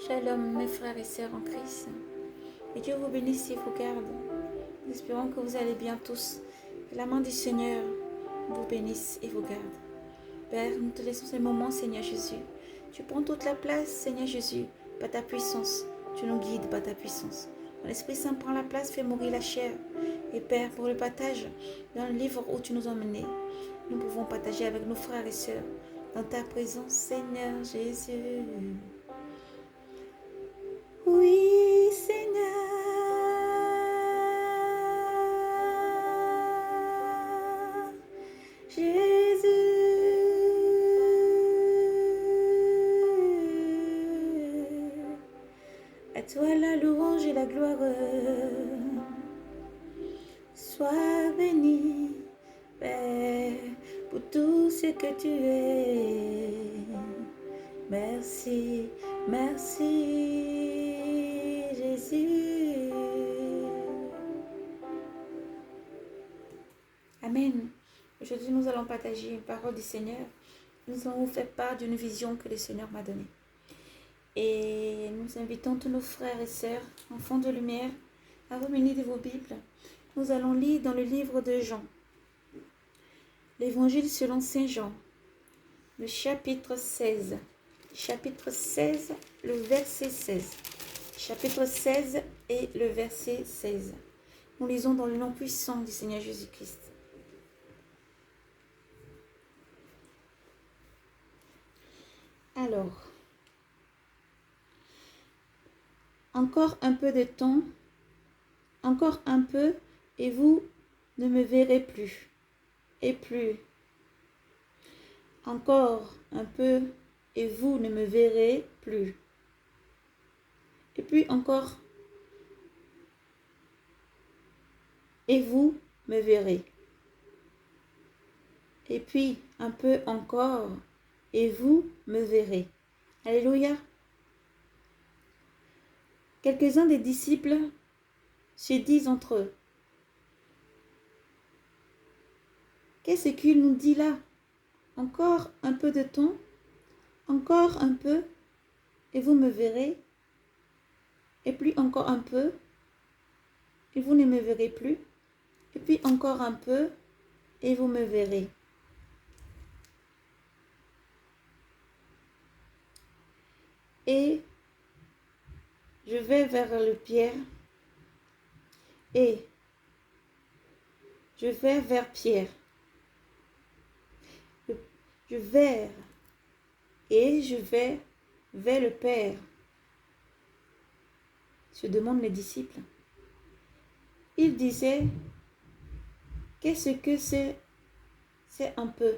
Shalom mes frères et sœurs en Christ. Et Dieu vous bénisse et vous garde. Nous espérons que vous allez bien tous. Que la main du Seigneur vous bénisse et vous garde. Père, nous te laissons ces moments, Seigneur Jésus. Tu prends toute la place, Seigneur Jésus, par ta puissance. Tu nous guides par ta puissance. L'Esprit Saint prend la place, fait mourir la chair. Et Père, pour le partage dans le livre où tu nous as menés, nous pouvons partager avec nos frères et sœurs dans ta présence, Seigneur Jésus. Oui, Seigneur, Jésus, à toi la louange et la gloire. Sois béni, Père, pour tout ce que tu es. Merci, merci, Jésus. Amen. Aujourd'hui, nous allons partager une parole du Seigneur. Nous allons vous faire part d'une vision que le Seigneur m'a donnée. Et nous invitons tous nos frères et sœurs, enfants de lumière, à revenir de vos Bibles. Nous allons lire dans le livre de Jean, l'Évangile selon Saint Jean, le chapitre 16. Chapitre 16, le verset 16. Chapitre 16 et le verset 16. Nous lisons dans le nom puissant du Seigneur Jésus-Christ. Alors, encore un peu de temps, encore un peu, et vous ne me verrez plus, et plus. Encore un peu, et vous ne me verrez plus. Et puis encore, et vous me verrez. Et puis un peu encore, et vous me verrez. Alléluia. Quelques-uns des disciples se disent entre eux, qu'est-ce qu'il nous dit là? Encore un peu de temps, encore un peu, et vous me verrez. Et puis encore un peu, et vous ne me verrez plus. Et puis encore un peu, et vous me verrez. Et je vais vers le Pierre, et je vais vers Pierre. Je vais, et je vais vers le Père. Se demandent les disciples. Ils disaient, qu'est-ce que c'est un peu?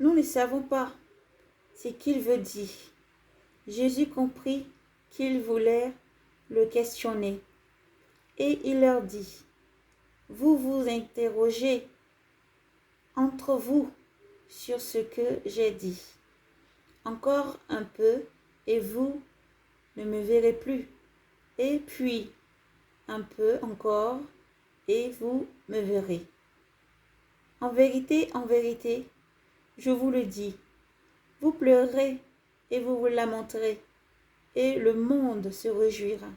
Nous ne savons pas ce qu'il veut dire. Jésus comprit qu'ils voulaient le questionner. Et il leur dit, vous vous interrogez entre vous sur ce que j'ai dit. Encore un peu et vous ne me verrez plus. Et puis un peu encore et vous me verrez. En vérité, je vous le dis, vous pleurerez et vous vous lamenterez, et le monde se réjouira.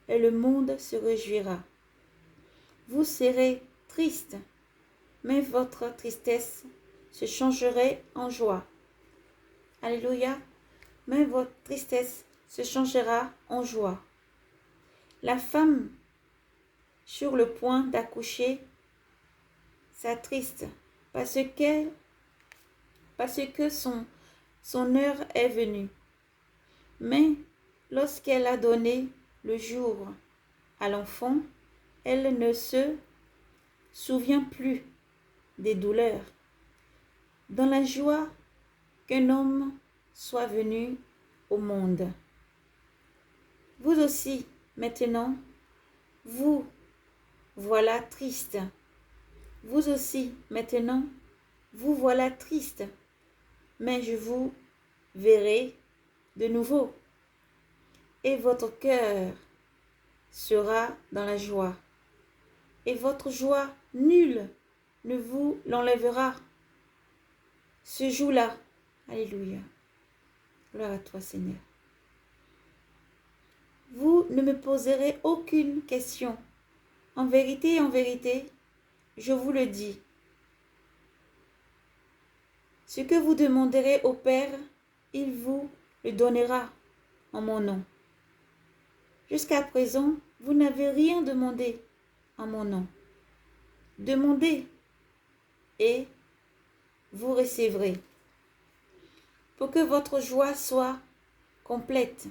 Et le monde se réjouira. Vous serez triste, mais votre tristesse se changerait en joie. Alléluia. Mais votre tristesse se changera en joie. La femme sur le point d'accoucher s'attriste parce que son heure est venue. Mais lorsqu'elle a donné le jour à l'enfant, elle ne se souvient plus des douleurs. Dans la joie qu'un homme soit venu au monde. Vous aussi, maintenant, vous voilà triste. Vous aussi, maintenant, vous voilà triste. Mais je vous verrai de nouveau. et votre cœur sera dans la joie. Et votre joie, nul ne vous l'enlèvera. Ce jour-là, alléluia, gloire à toi Seigneur. Vous ne me poserez aucune question. En vérité, je vous le dis. Ce que vous demanderez au Père, il vous le donnera en mon nom. Jusqu'à présent, vous n'avez rien demandé en mon nom. Demandez et vous recevrez. Pour que votre joie soit complète.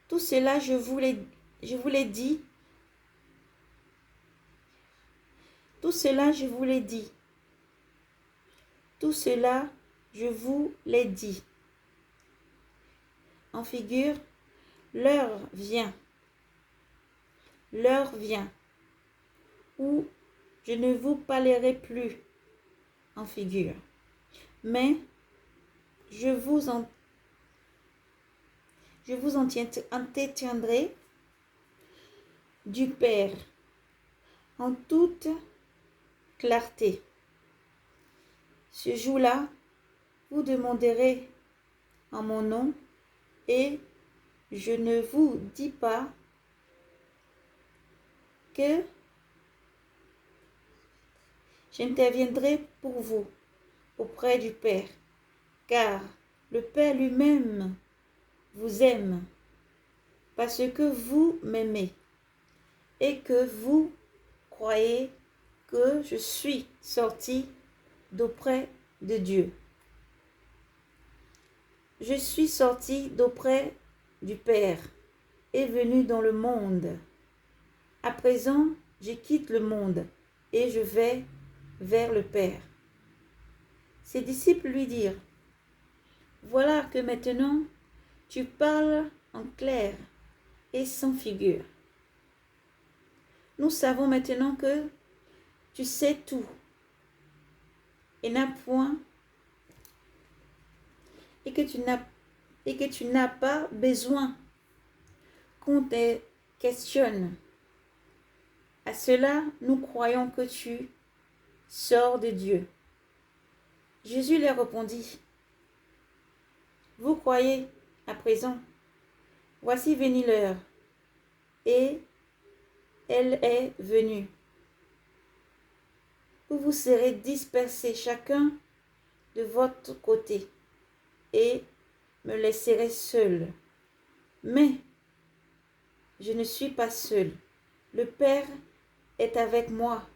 Tout cela, je vous l'ai dit. Tout cela, je vous l'ai dit. Tout cela, je vous l'ai dit. En figure, l'heure vient où je ne vous parlerai plus en figure, mais je vous entretiendrai du Père en toute clarté. Ce jour-là, vous demanderez en mon nom et je ne vous dis pas que j'interviendrai pour vous auprès du Père, car le Père lui-même vous aime parce que vous m'aimez et que vous croyez que je suis sorti d'auprès de Dieu. Je suis sorti d'auprès du Père et venu dans le monde. À présent, je quitte le monde et je vais vers le Père. Ses disciples lui dirent, voilà que maintenant tu parles en clair et sans figure. Nous savons maintenant que tu sais tout et n'as point et que tu n'as pas besoin qu'on te questionne. À cela, nous croyons que tu sors de Dieu. Jésus leur répondit, vous croyez à présent, voici venue l'heure, et elle est venue, où vous serez dispersés chacun de votre côté, et me laisserez seul. Mais je ne suis pas seul. Le Père est avec moi.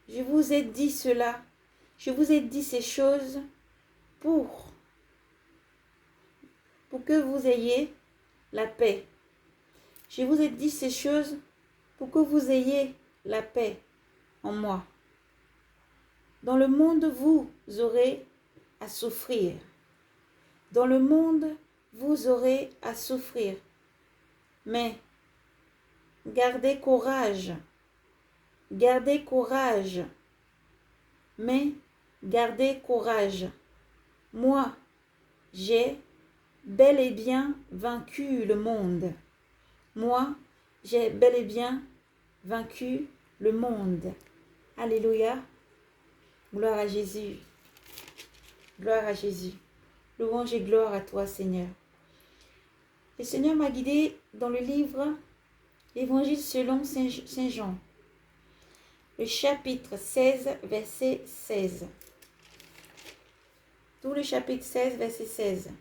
Je vous ai dit cela. Je vous ai dit ces choses pour que vous ayez la paix. Je vous ai dit ces choses pour que vous ayez la paix en moi. Dans le monde, vous aurez à souffrir. Dans le monde, vous aurez à souffrir. Mais gardez courage. Gardez courage. Mais gardez courage. Moi, j'ai bel et bien vaincu le monde. Moi, j'ai bel et bien vaincu le monde. Alléluia. Gloire à Jésus. Gloire à Jésus. Louange et gloire à toi, Seigneur. Le Seigneur m'a guidé dans le livre L'Évangile selon Saint Jean, le chapitre 16, verset 16. Tout le chapitre 16, verset 16.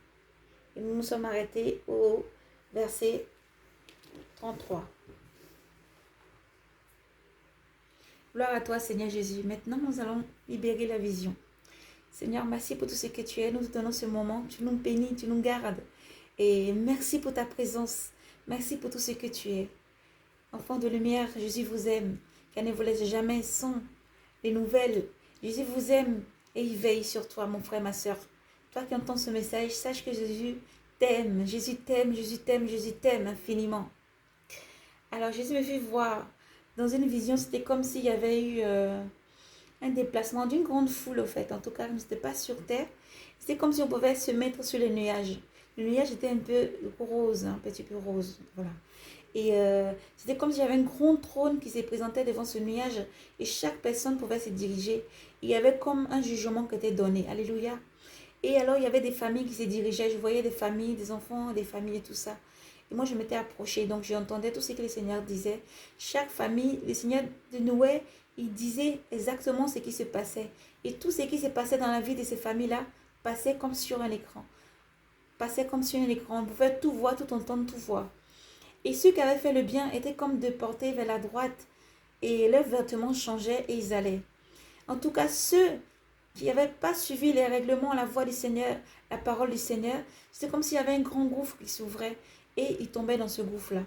Et nous nous sommes arrêtés au verset 33. Gloire à toi, Seigneur Jésus. Maintenant, nous allons libérer la vision. Seigneur, merci pour tout ce que tu es. Nous te donnons ce moment. Tu nous bénis, tu nous gardes. Et merci pour ta présence. Merci pour tout ce que tu es. Enfant de lumière, Jésus vous aime, car ne vous laisse jamais sans les nouvelles. Jésus vous aime et il veille sur toi, mon frère, ma soeur. Toi qui entends ce message, sache que Jésus t'aime. Jésus t'aime, Jésus t'aime, Jésus t'aime infiniment. Alors Jésus me fait voir dans une vision, c'était comme s'il y avait eu un déplacement d'une grande foule, au fait. En tout cas, ce n'était pas sur terre. C'était comme si on pouvait se mettre sur les nuages. Le nuage était un peu rose, un petit peu rose, voilà. Et c'était comme s'il y avait un grand trône qui se présentait devant ce nuage et chaque personne pouvait se diriger. Il y avait comme un jugement qui était donné. Alléluia. Et alors, il y avait des familles qui se dirigeaient. Je voyais des familles, des enfants, des familles et tout ça. Et moi, je m'étais approchée. Donc, j'entendais tout ce que le Seigneur disait. Chaque famille, le Seigneur de Noé, il disait exactement ce qui se passait. Et tout ce qui se passait dans la vie de ces familles-là passait comme sur un écran. Passait comme sur un écran. On pouvait tout voir, tout entendre, tout voir. Et ceux qui avaient fait le bien étaient comme de portés vers la droite. Et leurs vêtements changeaient et ils allaient. En tout cas, ceux qui n'avaient pas suivi les règlements, la voix du Seigneur, la parole du Seigneur, c'était comme s'il y avait un grand gouffre qui s'ouvrait et ils tombaient dans ce gouffre-là.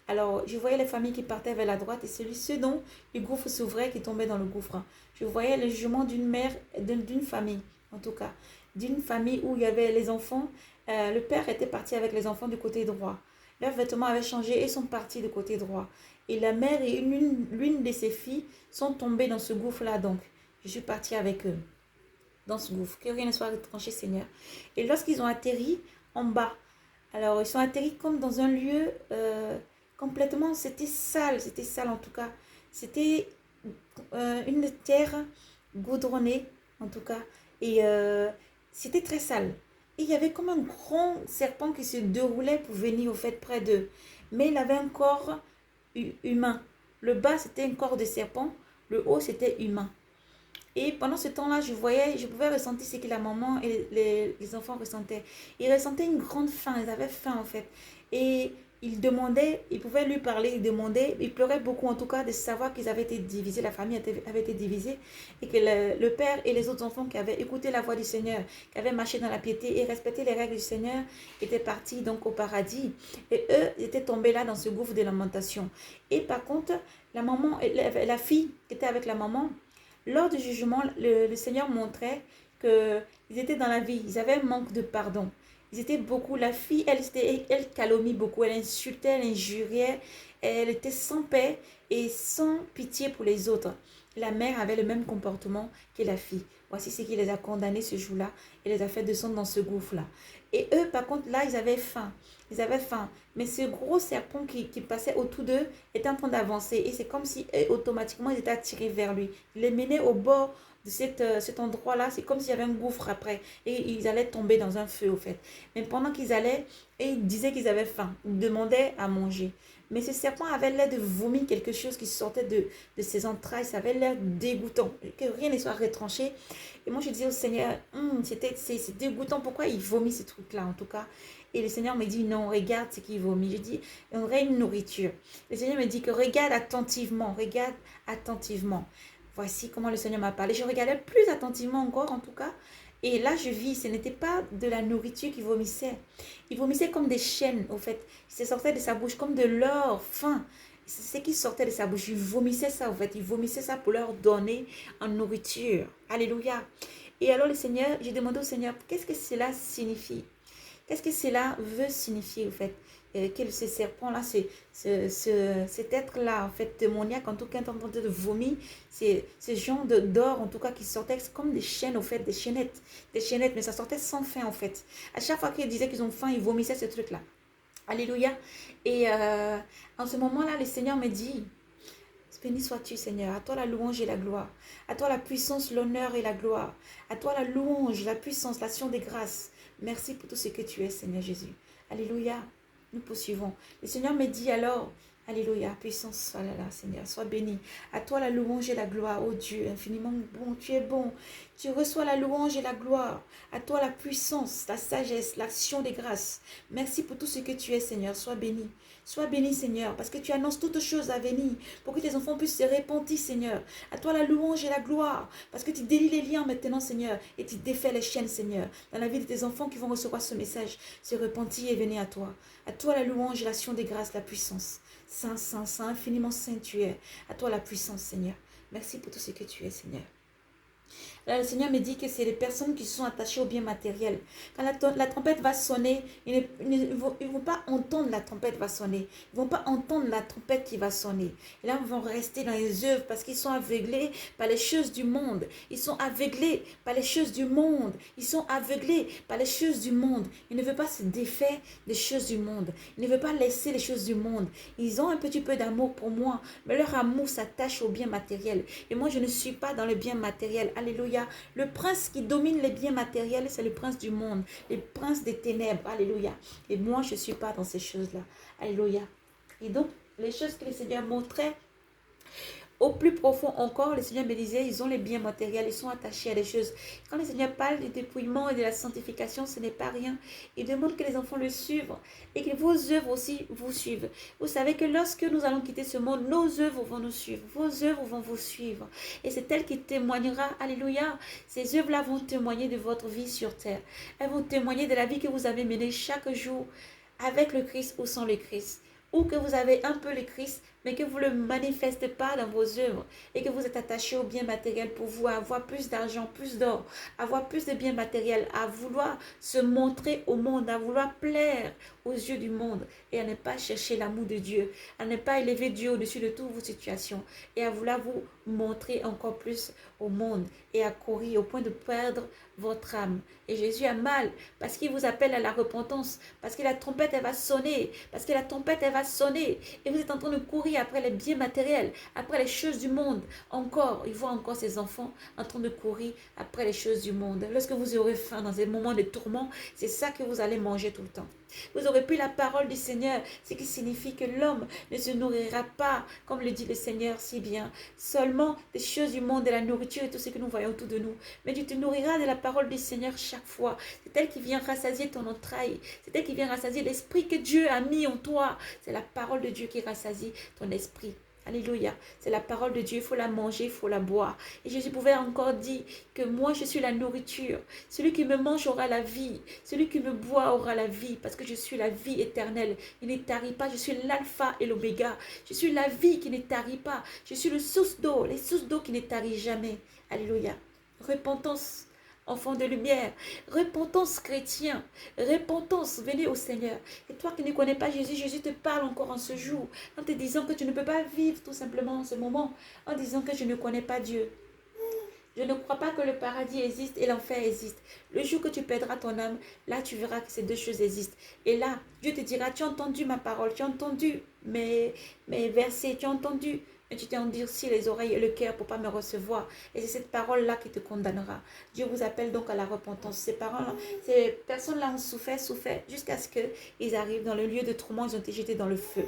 Alors, je voyais les familles qui partaient vers la droite et ceux dont le gouffre s'ouvrait qui tombaient dans le gouffre. Je voyais le jugement d'une mère, d'une famille, en tout cas, d'une famille où il y avait les enfants. Le père était parti avec les enfants du côté droit. Leurs vêtements avaient changé et sont partis du côté droit. Et la mère et l'une de ses filles sont tombées dans ce gouffre-là. Donc, je suis partie avec eux dans ce gouffre. Que rien ne soit retranché, Seigneur. Et lorsqu'ils ont atterri en bas, alors ils sont atterris comme dans un lieu complètement, c'était sale en tout cas. C'était une terre goudronnée en tout cas. Et c'était très sale. Et il y avait comme un grand serpent qui se déroulait pour venir au fait près d'eux. Mais il avait un corps humain. Le bas c'était un corps de serpent, le haut c'était humain. Et pendant ce temps-là, je pouvais ressentir ce que la maman et les enfants ressentaient. Ils ressentaient une grande faim, ils avaient faim en fait. Et ils demandaient, ils pouvaient lui parler, ils demandaient, ils pleuraient beaucoup en tout cas de savoir qu'ils avaient été divisés, la famille avait été divisée. Et que le père et les autres enfants qui avaient écouté la voix du Seigneur, qui avaient marché dans la piété et respecté les règles du Seigneur, étaient partis donc au paradis. Et eux étaient tombés là dans ce gouffre de lamentation. Et par contre, la maman, la fille qui était avec la maman, lors du jugement, le Seigneur montrait qu'ils étaient dans la vie, ils avaient un manque de pardon. Ils étaient beaucoup, la fille, elle calomnie beaucoup, elle insultait, elle injuriait, elle était sans paix et sans pitié pour les autres. La mère avait le même comportement que la fille. Voici ce qui les a condamnés ce jour-là et les a fait descendre dans ce gouffre-là. Et eux, par contre, là, ils avaient faim. Ils avaient faim. Mais ce gros serpent qui passait autour d'eux était en train d'avancer. Et c'est comme si automatiquement, ils étaient attirés vers lui. Il les menait au bord de cet endroit-là. C'est comme s'il y avait un gouffre après. Et ils allaient tomber dans un feu, au fait. Mais pendant qu'ils allaient, et ils disaient qu'ils avaient faim. Ils demandaient à manger. Mais ce serpent avait l'air de vomir quelque chose qui sortait de ses entrailles. Ça avait l'air dégoûtant. Que rien ne soit retranché. Et moi, je disais au Seigneur, c'est dégoûtant. Pourquoi il vomit ce truc-là, en tout cas? Et le Seigneur me dit, non, regarde ce qu'il vomit. Je dis, on aurait une nourriture. Le Seigneur me dit que regarde attentivement, regarde attentivement. Voici comment le Seigneur m'a parlé. Je regardais plus attentivement encore, en tout cas. Et là, je vis, ce n'était pas de la nourriture qu'il vomissait. Il vomissait comme des chaînes, au fait. Ça sortait de sa bouche comme de l'or fin. C'est ce qui sortait de sa bouche. Il vomissait ça, en fait. Il vomissait ça pour leur donner en nourriture. Alléluia. Et alors, le Seigneur, j'ai demandé au Seigneur, qu'est-ce que cela signifie? Qu'est-ce que cela veut signifier, en fait? Que ce serpent-là, cet être-là, en fait, démoniaque, en tout cas, en train de vomir, c'est ce genre d'or, en tout cas, qui sortait comme des chaînes, en fait, des chaînettes, mais ça sortait sans fin, en fait. À chaque fois qu'ils disaient qu'ils ont faim, ils vomissaient ce truc-là. Alléluia. Et en ce moment-là, le Seigneur me dit, béni sois-tu, Seigneur. À toi la louange et la gloire. À toi la puissance, l'honneur et la gloire. À toi la louange, la puissance, l'action des grâces. Merci pour tout ce que tu es, Seigneur Jésus. Alléluia. Nous poursuivons. Le Seigneur me dit alors, alléluia, puissance, oh là là, Seigneur, sois béni. À toi la louange et la gloire, ô Dieu, infiniment bon, tu es bon. Tu reçois la louange et la gloire. À toi la puissance, la sagesse, l'action des grâces. Merci pour tout ce que tu es, Seigneur. Sois béni. Sois béni, Seigneur, parce que tu annonces toutes choses à venir, pour que tes enfants puissent se repentir, Seigneur. À toi la louange et la gloire, parce que tu délies les liens maintenant, Seigneur, et tu défais les chaînes, Seigneur, dans la vie de tes enfants qui vont recevoir ce message, se repentir et venir à toi. À toi la louange et l'action des grâces, la puissance. Saint, Saint, Saint, infiniment saint tu es. À toi la puissance, Seigneur. Merci pour tout ce que tu es, Seigneur. Là, le Seigneur me dit que c'est les personnes qui sont attachées au bien matériel. Quand la trompette va sonner, ils ne vont pas entendre la trompette va sonner. Ils ne vont pas entendre la trompette qui va sonner. Et là, ils vont rester dans les œuvres parce qu'ils sont aveuglés par les choses du monde. Ils sont aveuglés par les choses du monde. Ils sont aveuglés par les choses du monde. Ils ne veulent pas se défaire des choses du monde. Ils ne veulent pas laisser les choses du monde. Ils ont un petit peu d'amour pour moi, mais leur amour s'attache au bien matériel. Et moi, je ne suis pas dans le bien matériel. Alléluia. Le prince qui domine les biens matériels, c'est le prince du monde, le prince des ténèbres. Alléluia. Et moi, je ne suis pas dans ces choses-là. Alléluia. Et donc, les choses que le Seigneur montrait, au plus profond encore, le Seigneur me disait, ils ont les biens matériels, ils sont attachés à des choses. Quand le Seigneur parle du dépouillement et de la sanctification, ce n'est pas rien. Il demande que les enfants le suivent et que vos œuvres aussi vous suivent. Vous savez que lorsque nous allons quitter ce monde, nos œuvres vont nous suivre, vos œuvres vont vous suivre. Et c'est elle qui témoignera, alléluia, ces œuvres-là vont témoigner de votre vie sur terre. Elles vont témoigner de la vie que vous avez menée chaque jour avec le Christ ou sans le Christ. Ou que vous avez un peu le Christ, mais que vous ne le manifestez pas dans vos œuvres et que vous êtes attaché aux biens matériels pour vous avoir plus d'argent, plus d'or, avoir plus de biens matériels, à vouloir se montrer au monde, à vouloir plaire aux yeux du monde et à ne pas chercher l'amour de Dieu, à ne pas élever Dieu au-dessus de toutes vos situations et à vouloir vous montrer encore plus au monde et à courir au point de perdre votre âme. Et Jésus a mal parce qu'il vous appelle à la repentance, parce que la trompette elle va sonner, parce que la trompette elle va sonner et vous êtes en train de courir après les biens matériels, après les choses du monde. Encore, il voit encore ses enfants en train de courir après les choses du monde. Lorsque vous aurez faim dans des moments de tourment, c'est ça que vous allez manger tout le temps. Vous aurez pris la parole du Seigneur, ce qui signifie que l'homme ne se nourrira pas, comme le dit le Seigneur si bien, seulement des choses du monde, de la nourriture et tout ce que nous voyons autour de nous. Mais tu te nourriras de la parole du Seigneur chaque fois. C'est elle qui vient rassasier ton entraille. C'est elle qui vient rassasier l'esprit que Dieu a mis en toi. C'est la parole de Dieu qui rassasie ton esprit. Alléluia. C'est la parole de Dieu. Il faut la manger, il faut la boire. Et Jésus pouvait encore dire que moi, je suis la nourriture. Celui qui me mange aura la vie. Celui qui me boit aura la vie. Parce que je suis la vie éternelle. Il ne tarit pas. Je suis l'alpha et l'oméga. Je suis la vie qui ne tarit pas. Je suis le source d'eau. Les sources d'eau qui ne tarissent jamais. Alléluia. Repentance. Enfant de lumière, repentance chrétien, repentance, venez au Seigneur. Et toi qui ne connais pas Jésus, Jésus te parle encore en ce jour, en te disant que tu ne peux pas vivre tout simplement en ce moment, en disant que je ne connais pas Dieu. Je ne crois pas que le paradis existe et l'enfer existe. Le jour que tu perdras ton âme, là tu verras que ces deux choses existent. Et là, Dieu te dira, tu as entendu ma parole, tu as entendu mes versets, tu as entendu, mais tu t'es endurci les oreilles et le cœur pour ne pas me recevoir. Et c'est cette parole-là qui te condamnera. Dieu vous appelle donc à la repentance. Ces personnes-là ont souffert jusqu'à ce qu'ils arrivent dans le lieu de tourment, ils ont été jetés dans le feu.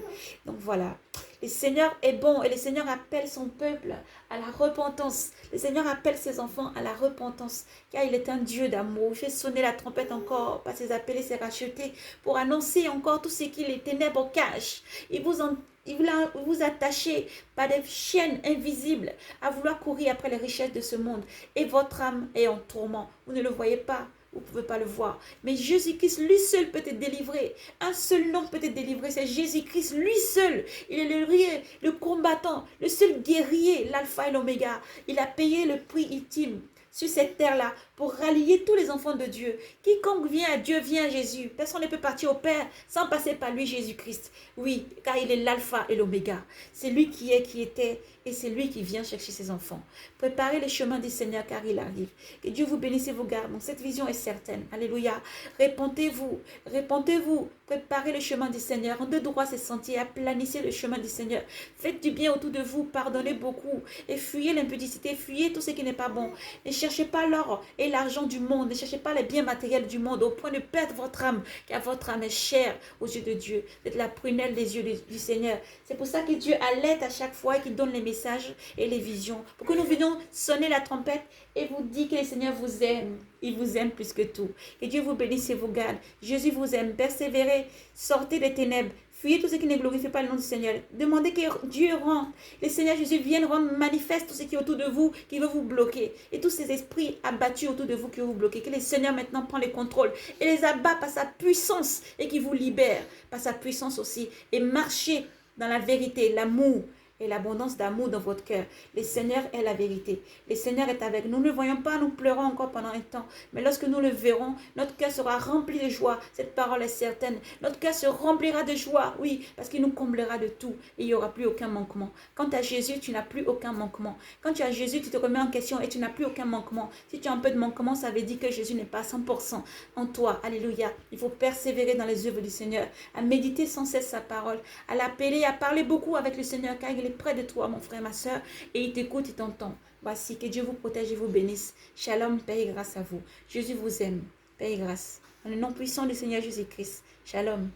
Donc voilà. Le Seigneur est bon et le Seigneur appelle son peuple à la repentance. Le Seigneur appelle ses enfants à la repentance, car il est un Dieu d'amour. Il fait sonner la trompette encore, par ses appelés, ses rachetés, pour annoncer encore tout ce qui les ténèbres cachent. Il vous attacher par des chaînes invisibles à vouloir courir après les richesses de ce monde. Et votre âme est en tourment. Vous ne le voyez pas. Vous ne pouvez pas le voir. Mais Jésus-Christ, lui seul peut te délivrer. Un seul nom peut te délivrer. C'est Jésus-Christ, lui seul. Il est le combattant, le seul guerrier, l'alpha et l'oméga. Il a payé le prix ultime sur cette terre-là pour rallier tous les enfants de Dieu. Quiconque vient à Dieu vient à Jésus. Personne ne peut partir au Père sans passer par lui, Jésus-Christ. Oui, car il est l'alpha et l'oméga. C'est lui qui est, qui était, et c'est lui qui vient chercher ses enfants. Préparez le chemin du Seigneur car il arrive. Que Dieu vous bénisse et vous garde. Donc cette vision est certaine. Alléluia. Répentez-vous. Répentez-vous. Préparez le chemin du Seigneur. Rendez droit ces sentiers. Aplanissez le chemin du Seigneur. Faites du bien autour de vous. Pardonnez beaucoup. Et fuyez l'impudicité. Fuyez tout ce qui n'est pas bon. Ne cherchez pas l'or et l'argent du monde. Ne cherchez pas les biens matériels du monde au point de perdre votre âme. Car votre âme est chère aux yeux de Dieu. Vous êtes la prunelle des yeux du Seigneur. C'est pour ça que Dieu alerte à chaque fois et qu'il donne les messages et les visions. Pour que nous venions sonner la trompette et vous dire que le Seigneur vous aime. Il vous aime plus que tout. Que Dieu vous bénisse et vous garde. Jésus vous aime. Persévérez. Sortez des ténèbres. Fuyez tout ce qui ne glorifie pas le nom du Seigneur. Demandez que Dieu rentre. Le Seigneur Jésus vienne rendre manifeste tout ce qui est autour de vous, qui veut vous bloquer. Et tous ces esprits abattus autour de vous qui veulent vous bloquer. Que le Seigneur maintenant prend le contrôle et les abat par sa puissance et qui vous libère par sa puissance aussi. Et marchez dans la vérité, l'amour, et l'abondance d'amour dans votre cœur. Le Seigneur est la vérité. Le Seigneur est avec nous. Nous ne le voyons pas, nous pleurons encore pendant un temps. Mais lorsque nous le verrons, notre cœur sera rempli de joie. Cette parole est certaine. Notre cœur se remplira de joie, oui, parce qu'il nous comblera de tout. Et il n'y aura plus aucun manquement. Quand tu as Jésus, tu n'as plus aucun manquement. Quand tu as Jésus, tu te remets en question et tu n'as plus aucun manquement. Si tu as un peu de manquement, ça veut dire que Jésus n'est pas à 100% en toi. Alléluia. Il faut persévérer dans les œuvres du Seigneur, à méditer sans cesse sa parole, à l'appeler, à parler beaucoup avec le Seigneur, car il est près de toi, mon frère, ma soeur, et il t'écoute, il t'entend. Voici, que Dieu vous protège et vous bénisse. Shalom, paix et grâce à vous. Jésus vous aime. Paix et grâce. Dans le nom puissant du Seigneur Jésus-Christ. Shalom.